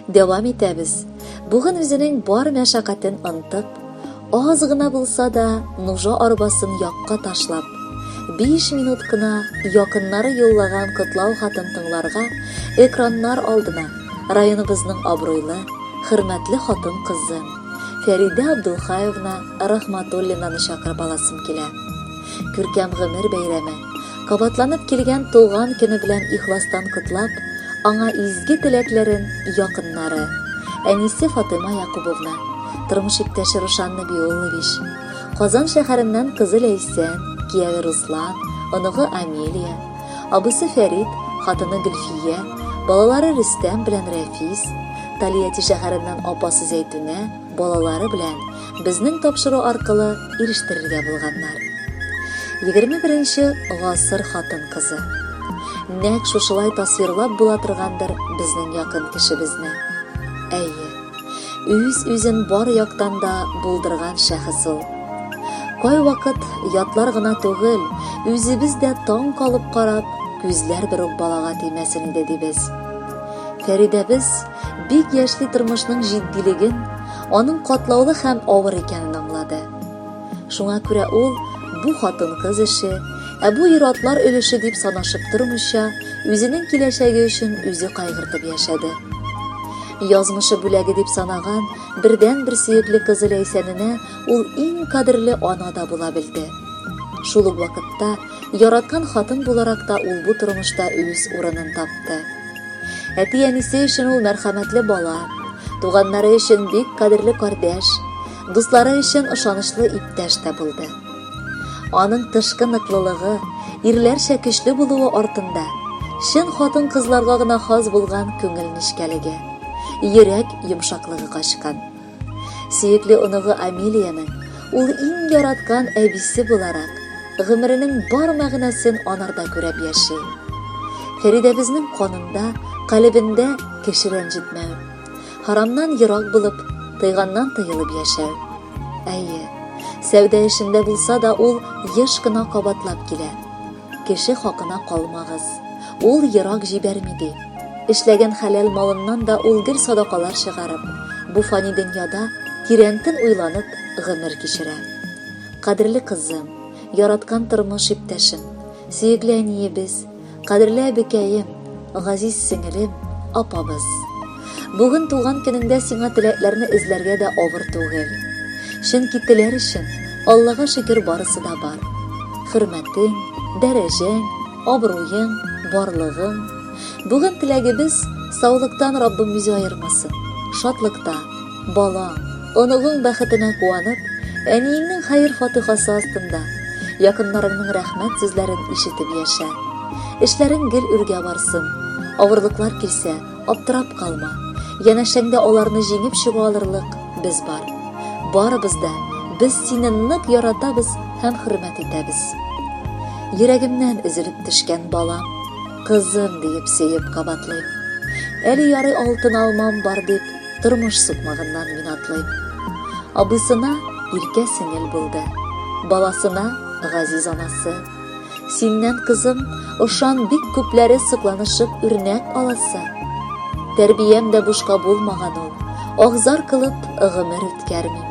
Devam итәбез. Бүген үзенең бар мәшәкатен ынтып, аз гына булса да нужа арбасын якка ташлап, 5 минут кына якыннары юллаган котлау хатын тыңларга экраннар алдына районыбызның абруйлы, хөрмәтле хатын кызы Фәридә Абдулхаевна Рахматуллинаны чакырып аласым килә. Күркәм гомер бәйрәме, кабатланып килгән туган көне белән ихластан котлап, аңа изге теләкләрен якыннары әнисе Фатыма Якубовна, тормыш иптәше Рушан Набиуллович, Казан шәһәреннән кызы Ләйсән, кияве Руслан, оныгы Амелия, абысы Фәрид, хатыны Гөлфия, балалары Рөстәм белән Рәфис, Талияти шәһәреннән апасы Зәйтүнә, балалары белән безнең тапшыру аркылы ирештерергә булганнар. 21 гасыр хатын кызы. Нәк шушылай тасвирлап була торгандыр безнең якын кешебезне. Әйе, үз-үзен бар яктан да булдырган шәхес ул. Кай вакыт ятлар гына түгел, үзебез дә таң калып карап, күзләр бер үк балага тимәсен иде дибез. Фәридәбез бик яшьли тормышның җитдилеген, аның катлаулы һәм авыр икәнен аңлады. Шуңа күрә ул бу хатын-кыз эше, бу ир-атлар өлеше дип санашып тормыйча, үзенең киләчәге өчен үзе кайгыртып яшәде. Язмышы бүләге дип санаган бердән-бер сөекле кызы Ләйсәненә ул иң кадерле ана да була белде. Шул ук вакытта яраткан хатын буларак та ул бу тормышта үз урынын тапты. Әти-әнисе өчен ул мәрхәмәтле бала, туганнары өчен бик кадерле кардәш, дуслары өчен ышанычлы иптәш тә булды. Аның тышкы ныклылыгы, ирләрчә көчле булуы артында чын хатын-кызларга гына хас булган күңел нечкәлеге, йөрәк йомшаклыгы качкан. Сөекле оныгы Амелияның ул иң яраткан әбисе буларак, гомеренең бар мәгънәсен анарда күреп яши. Фәридәбезнең канында, калбендә кеше рәнҗетмәү, харамнан ерак булып, тыйганнан тыелып яшәү. Әйе, сәүдә эшендә булса да ул еш кына кабатлап килә. Кеше хакына калмагыз. Ул ерак җибәрми ди. Эшләгән хәләл малыннан да ул гел садакалар чыгарып, бу фани дөньяда тирәнтен уйланып гомер кичерә. Кадерле кызым, яраткан тормыш иптәшем, сөекле әниебез, кадерле әбекәем, газиз сеңелем, апабыз. Бүген туган көнеңдә сиңа теләкләрне эзләргә дә авыр түгел. Чөнки теләр өчен Аллага шөкер барысы да бар. Хөрмәтең, дәрәҗәң, абруең, барлыгың. Бүген теләгебез саулыктан Раббым үзе аермасын. Шатлыкта, балаң, оныгың бәхетенә куанып, әниеңнең хәер фатихасы астында якыннарыңның рәхмәт сүзләрен ишетеп яшә. Эшләрең гел үргә барсын. Авырлыклар килсә, аптырап калма. Янәшәңдә аларны җиңеп чыга алырлык без бар. Барыбыз да без сине нык яратабыз һәм хөрмәт итәбез. Йөрәгемнән өзелеп төшкән балам, кызым диеп сөеп кабатлыйм. Әле ярый алтын алмам бар дип, тормыш сукмагыннан мин атлыйм. Абысына иркә сеңел булды, баласына газиз анасы. Синнән кызым, ошан бик күпләре сыкланышып үрнәк аласы. Тәрбиям дә бушка булмаган ул, агзар кылып гомер үткәрмим.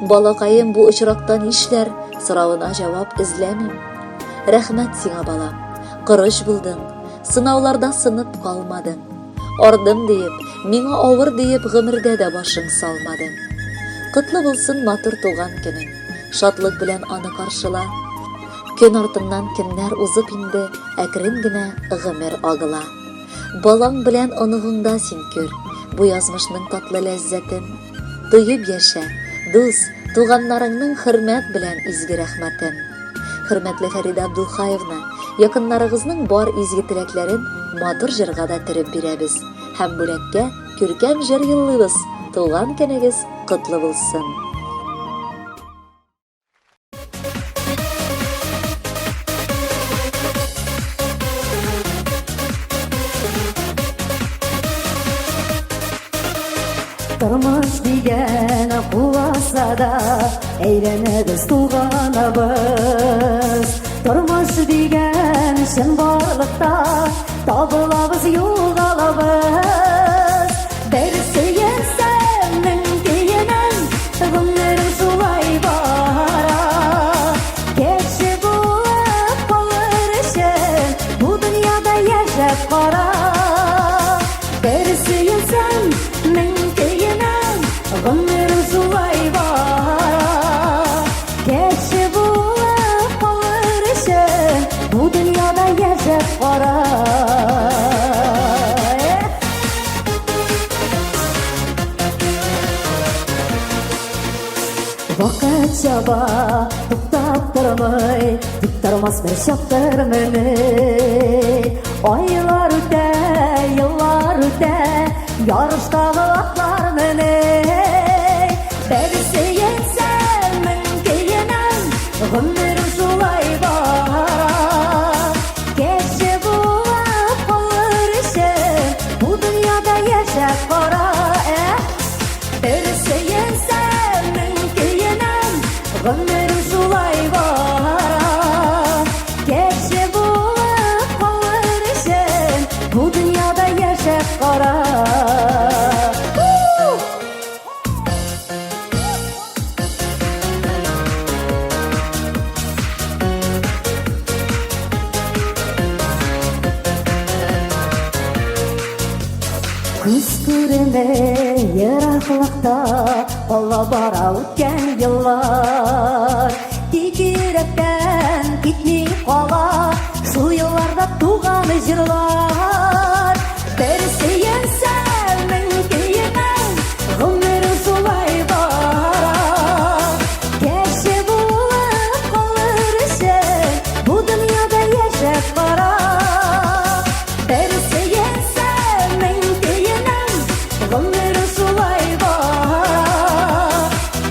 Балакаем бу очракта нишләр, соравына җавап эзләмим. Рәхмәт сиңа балам, кырыш булдың, сынауларда сынып калмадың. Ардым диеп, миңа авыр диеп гомердә дә башың салмадың. Котлы булсын матур туган көнең, шатлык белән аны каршыла. Көн артыннан көннәр узып инде, әкрен генә гомер агыла. Балаң белән оныгыңда син күр, бу язмышның татлы ләззәтен. Тоеп яшә, дус, туганнарыңның хөрмәт белән изге рәхмәтен. Хөрмәтле Фәридә Абдулхаевна, якыннарыгызның бар изге теләкләрен матур җырга да тереп бирәбез. Һәм бүләккә күркәм җыр юллыйбыз. Туган көнегез котлы булсын. Тормыш дигән куласа әйләнәбез туганабыз. Тормыш дигән чын барлыкта табылабыз, югалабыз. Берсе yaşap qara. Bir suyunsam min kıyınam, gümür zulay var. Geçi bulab qalırışın, bu dünyada yaşap qara. Vaqt çaba to'xtab turmay, tik turmas bir shaptir meni. Oylar o'ta, yillar o'ta, yorishdagi vaqtlar meni. Berisi yensam min kiyinam, g'umir zulay bor. Kechi bo'lib qolishim, bu dunyoda yashab qora. Berisi yensam min kiyinam, g'umir zulay bor. Kechi bo'lib qolishim, bu dunyoda yashab qora. Kuz ko'rinmay yiroqlikda qolib bora o'tgan yillar. Tegirakdan ketmay qola shu yillarda tug'an jirlar. Berisi yensam min kiyinam, g'umir zulay bor. Kechi bo'lib qolishim, bu dunyoda yashab qara. Berisi yensam min kiyinam, g'umir zulay bor.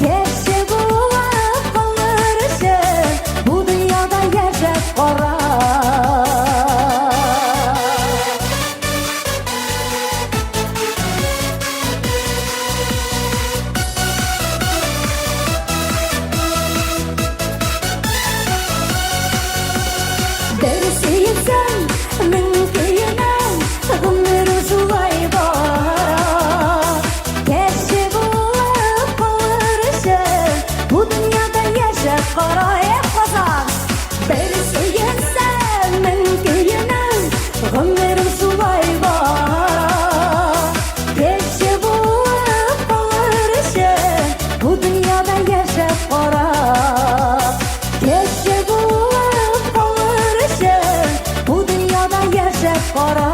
Kechi bo'lib qolishim, bu dunyoda yashab qara. Berisi yensam min kiyinam, g'umir zulay bor. Kechi bo'lib qolishim, bu dunyoda yashab qara. Qozon. Berisi yensam min kiyinam, g'umir zulay bor. Kechi bo'lib qolishim, bu dunyoda yashab qara. Kechi bo'lib qolishim, bu dunyoda yashab qara.